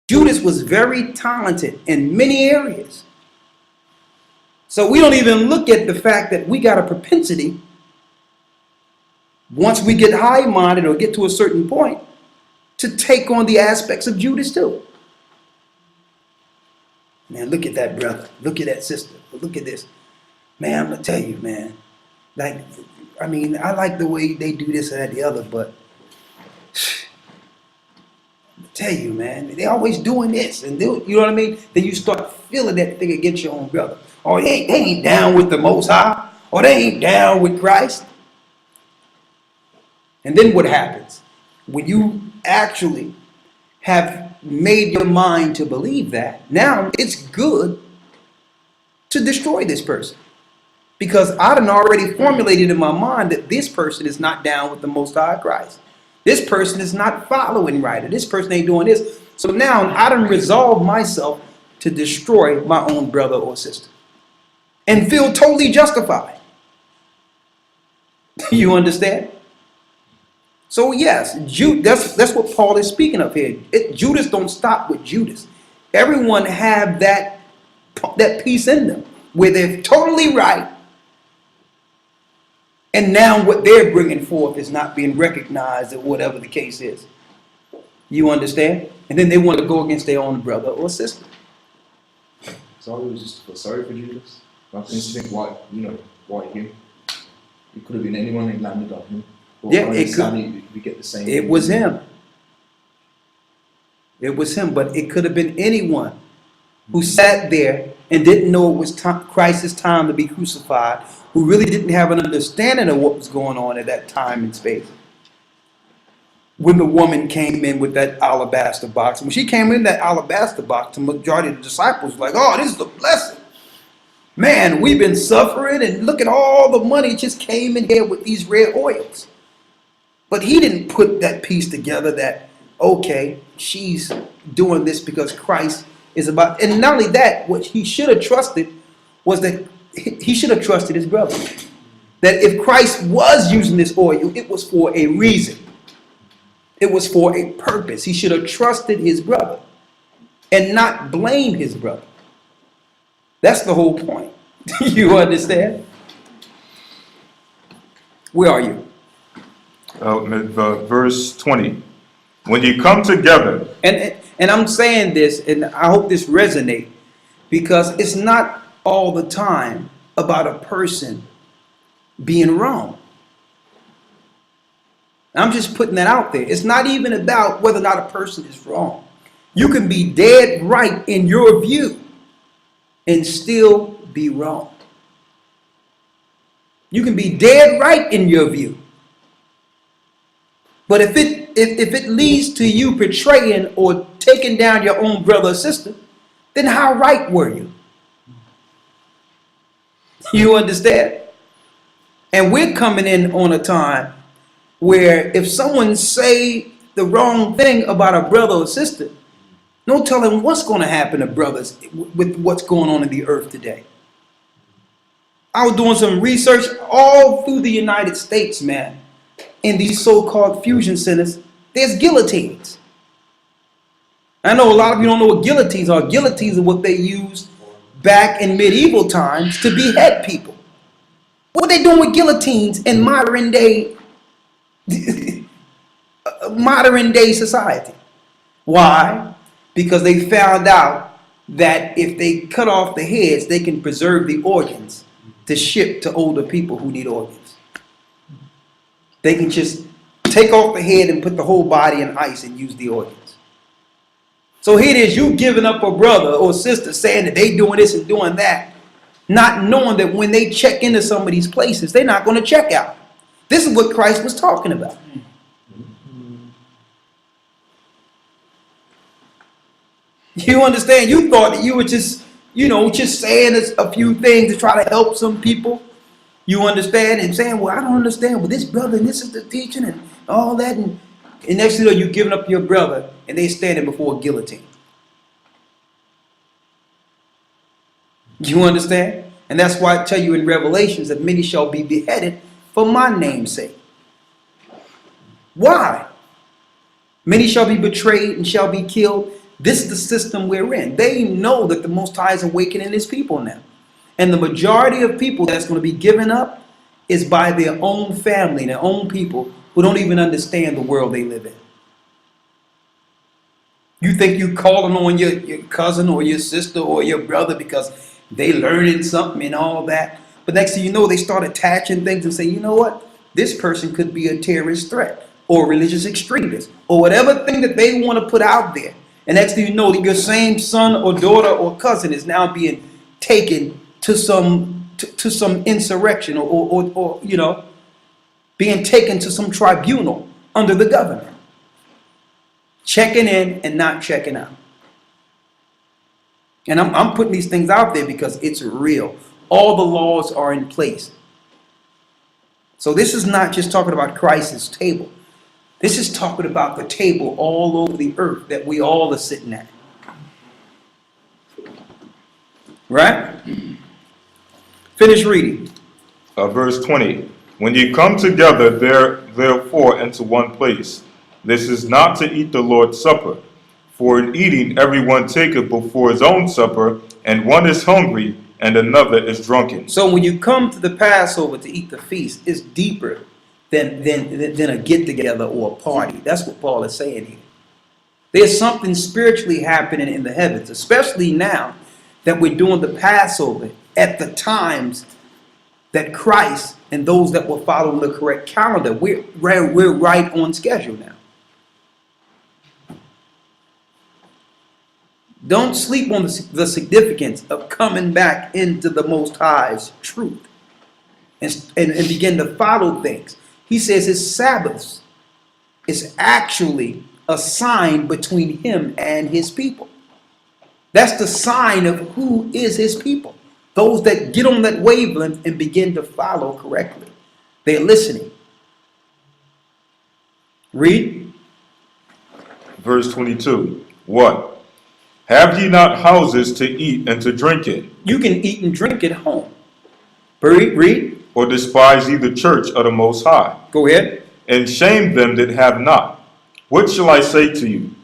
Judas was very talented in many areas. So we don't even look at the fact that we got a propensity, once we get high-minded or get to a certain point, to take on the aspects of Judas too. Man, look at that brother. Look at that sister. Look at this. Man, I'm going to tell you, man. Like, I mean, I like the way they do this and that, the other, but I tell you, man, they always doing this and do, you know what I mean? Then you start feeling that thing against your own brother. Or they ain't down with the Most High, or they ain't down with Christ. And then what happens? When you actually have made your mind to believe that, now it's good to destroy this person. Because I done already formulated in my mind that this person is not down with the Most High Christ. This person is not following right, or this person ain't doing this. So now I done resolved myself to destroy my own brother or sister. And feel totally justified. You understand? So yes, that's what Paul is speaking of here. Judas don't stop with Judas. Everyone have that piece in them where they're totally right, and now what they're bringing forth is not being recognized, or whatever the case is. You understand? And then they want to go against their own brother or sister. So I was just feel sorry for Judas. I think why him? It could have been anyone that landed on him. But yeah, it could. We get the same. It was him. It was him, but it could have been anyone who sat there and didn't know it was Christ's time to be crucified, who really didn't have an understanding of what was going on at that time and space. When the woman came in with that alabaster box, when she came in that alabaster box, the majority of the disciples were like, oh, this is a blessing. Man, we've been suffering, and look at all the money just came in here with these red oils. But he didn't put that piece together that, okay, she's doing this because Christ is about, and not only that, what he should have trusted was that he should have trusted his brother. That if Christ was using this oil, it was for a reason. It was for a purpose. He should have trusted his brother and not blame his brother. That's the whole point. You understand? Where are you? Verse 20. When you come together. And I'm saying this, and I hope this resonates, because it's not all the time about a person being wrong. I'm just putting that out there. It's not even about whether or not a person is wrong. You can be dead right in your view and still be wrong. You can be dead right in your view. But if it leads to you betraying or taking down your own brother or sister, then how right were you? You understand? And we're coming in on a time where if someone say the wrong thing about a brother or sister, no telling what's going to happen to brothers with what's going on in the earth today. I was doing some research all through the United States, man. In these so-called fusion centers, there's guillotines. I know a lot of you don't know what guillotines are. Guillotines are what they used back in medieval times to behead people. What are they doing with guillotines in modern day society? Why? Because they found out that if they cut off the heads, they can preserve the organs to ship to older people who need organs. They can just take off the head and put the whole body in ice and use the organs. So here it is, you giving up a brother or sister saying that they doing this and doing that, not knowing that when they check into some of these places, they're not going to check out. This is what Christ was talking about. You understand? You thought that you were just, just saying a few things to try to help some people. You understand? And saying, well, I don't understand. Well, this brother, and this is the teaching and all that. And next thing you know, you're giving up your brother and they're standing before a guillotine. You understand? And that's why I tell you in Revelations that many shall be beheaded for my name's sake. Why? Many shall be betrayed and shall be killed. This is the system we're in. They know that the Most High is awakening his people now. And the majority of people that's going to be given up is by their own family, their own people who don't even understand the world they live in. You think you calling on your cousin or your sister or your brother because they learning something and all that. But next thing you know, they start attaching things and say, you know what? This person could be a terrorist threat or a religious extremist or whatever thing that they want to put out there. And next thing you know, your same son or daughter or cousin is now being taken to some insurrection or you know, being taken to some tribunal under the government. Checking in and not checking out. And I'm putting these things out there because it's real. All the laws are in place. So this is not just talking about Christ's table. This is talking about the table all over the earth that we all are sitting at. Right? Finish reading. Verse 20. When ye come together therefore into one place, this is not to eat the Lord's Supper. For in eating everyone taketh before his own supper, and one is hungry, and another is drunken. So when you come to the Passover to eat the feast, it's deeper than a get-together or a party. That's what Paul is saying here. There's something spiritually happening in the heavens, especially now that we're doing the Passover at the times that Christ and those that were following the correct calendar, we're right on schedule now. Don't sleep on the significance of coming back into the Most High's truth and begin to follow things. He says his Sabbaths is actually a sign between him and his people. That's the sign of who is his people. Those that get on that wavelength and begin to follow correctly. They're listening. Read. Verse 22. What? Have ye not houses to eat and to drink in? You can eat and drink at home. Read. Or despise ye the church of the Most High? Go ahead. And shame them that have not. What shall I say to you?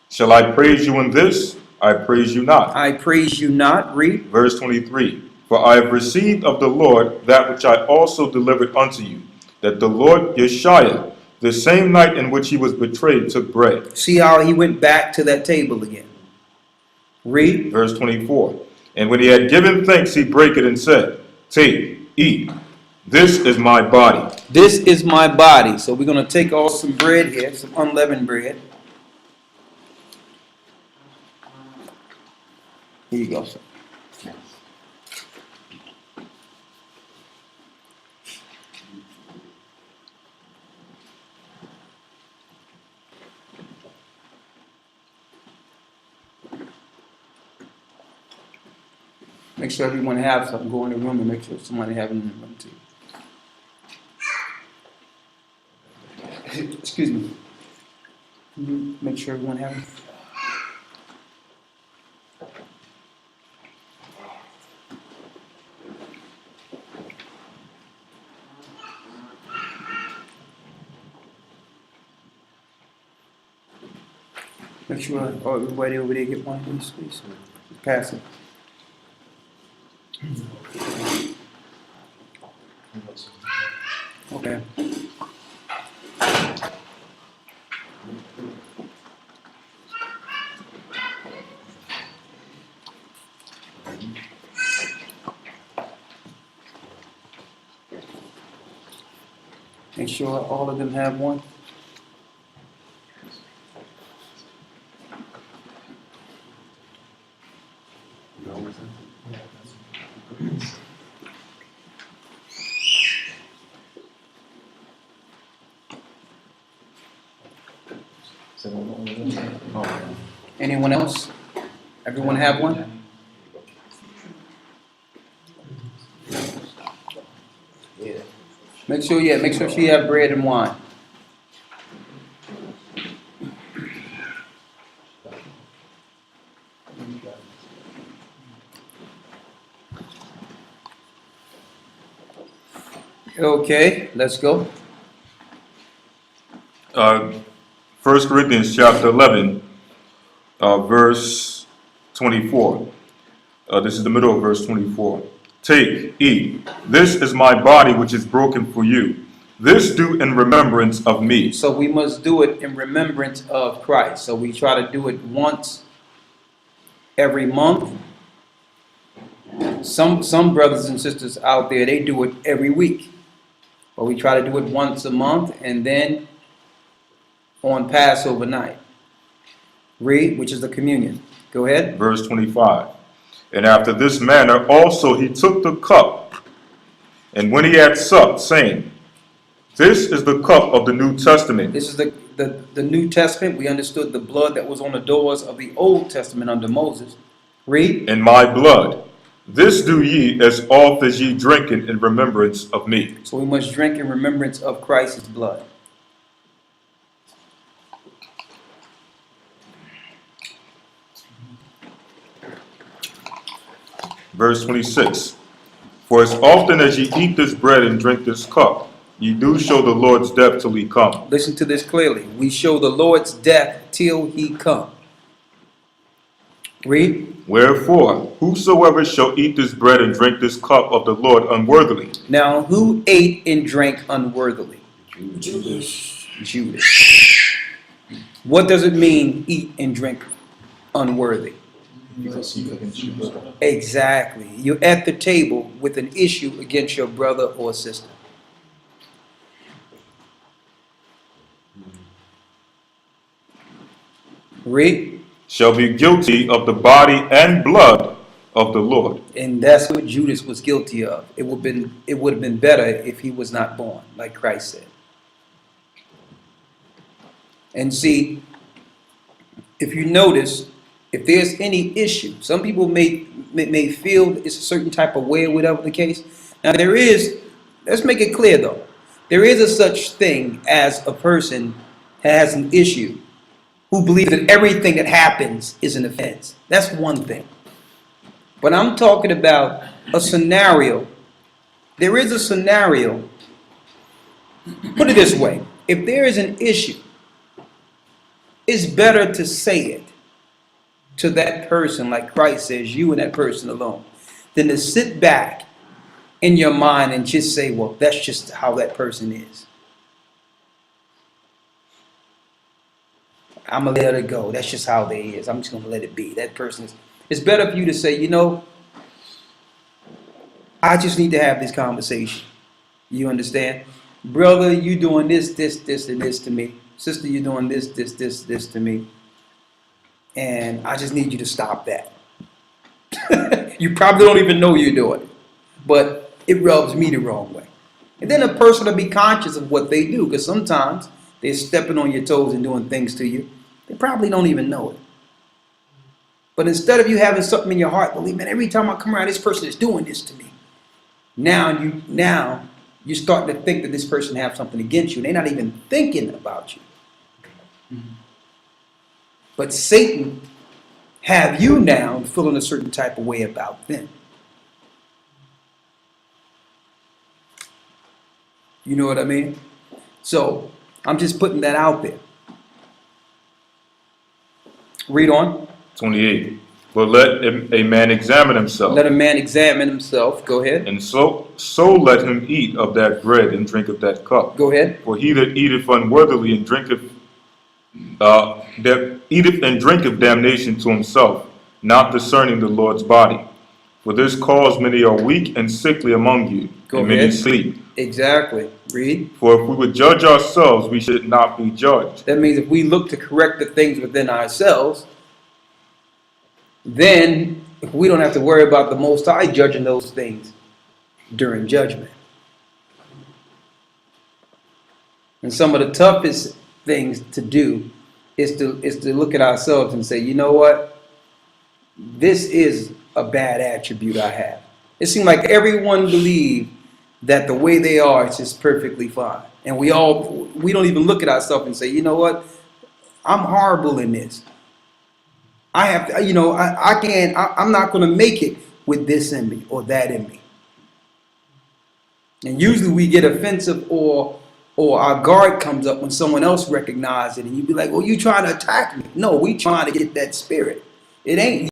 Shall I praise you in this? I praise you not. I praise you not. Read. Verse 23. For I have received of the Lord that which I also delivered unto you, that the Lord Yeshua, the same night in which he was betrayed, took bread. See how he went back to that table again. Read. Verse 24. And when he had given thanks, he brake it and said, Take, eat. This is my body. This is my body. So we're going to take off some bread here, some unleavened bread. Here you go, sir. Make sure everyone has something. Go in the room and make sure somebody has it in the room too. Excuse me. Can you make sure everyone has it? Make sure everybody over there get one of these, please. Pass it. Okay. Make sure all of them have one. Anyone else? Everyone have one? Yeah. Make sure she have bread and wine. Okay, let's go. 1 Corinthians chapter 11, verse 24. This is the middle of verse 24. Take, eat. This is my body which is broken for you. This do in remembrance of me. So we must do it in remembrance of Christ. So we try to do it once every month. Some brothers and sisters out there, they do it every week. But we try to do it once a month and then on Passover night. Read, which is the communion. Go ahead. Verse 25. And after this manner also he took the cup, and when he had supped, saying, This is the cup of the New Testament. This is the New Testament. We understood the blood that was on the doors of the Old Testament under Moses. Read. In my blood. This do ye as oft as ye drink it in remembrance of me. So we must drink in remembrance of Christ's blood. Verse 26. For as often as ye eat this bread and drink this cup, ye do show the Lord's death till he come. Listen to this clearly. We show the Lord's death till he come. Read. Wherefore, whosoever shall eat this bread and drink this cup of the Lord unworthily. Now, who ate and drank unworthily? Judas. What does it mean, eat and drink unworthy? Exactly. You're at the table with an issue against your brother or sister. Read. Shall be guilty of the body and blood of the Lord. And that's what Judas was guilty of. It would have been better if he was not born, like Christ said. And see, if you notice, if there's any issue, some people may feel it's a certain type of way or whatever the case. Now there is, let's make it clear though, there is a such thing as a person has an issue who believes that everything that happens is an offense. That's one thing. But I'm talking about a scenario. There is a scenario. Put it this way. If there is an issue, it's better to say it to that person, like Christ says, you and that person alone, than to sit back in your mind and just say, well, that's just how that person is. I'm going to let it go. That's just how they is. I'm just going to let it be. That person is. It's better for you to say, you know, I just need to have this conversation. You understand? Brother, you doing this, and this to me. Sister, you're doing this to me. And I just need you to stop that. You probably don't even know you're doing it. But it rubs me the wrong way. And then a person will be conscious of what they do. Because sometimes they're stepping on your toes and doing things to you. They probably don't even know it. But instead of you having something in your heart, believe me, every time I come around, this person is doing this to me. Now you start to think that this person has something against you. They're not even thinking about you. Mm-hmm. But Satan have you now feeling a certain type of way about them. You know what I mean? So I'm just putting that out there. Read on. 28. But let a man examine himself. Let a man examine himself. Go ahead. And so let him eat of that bread and drink of that cup. Go ahead. For he that eateth unworthily and drinketh that eateth and drinketh damnation to himself, not discerning the Lord's body. For this cause many are weak and sickly among you, Go and ahead. many sleep. Exactly. Read. For if we would judge ourselves, we should not be judged. That means if we look to correct the things within ourselves, then we don't have to worry about the Most High judging those things during judgment. And some of the toughest things to do is to look at ourselves and say, you know what? This is a bad attribute I have. It seems like everyone believes that the way they are is just perfectly fine. And we don't even look at ourselves and say, you know what? I'm horrible in this. I have, you know, I'm not going to make it with this in me or that in me. And usually we get offensive or or our guard comes up when someone else recognizes it, and you be like, "Well, you trying to attack me?" No, we trying to get that spirit. It ain't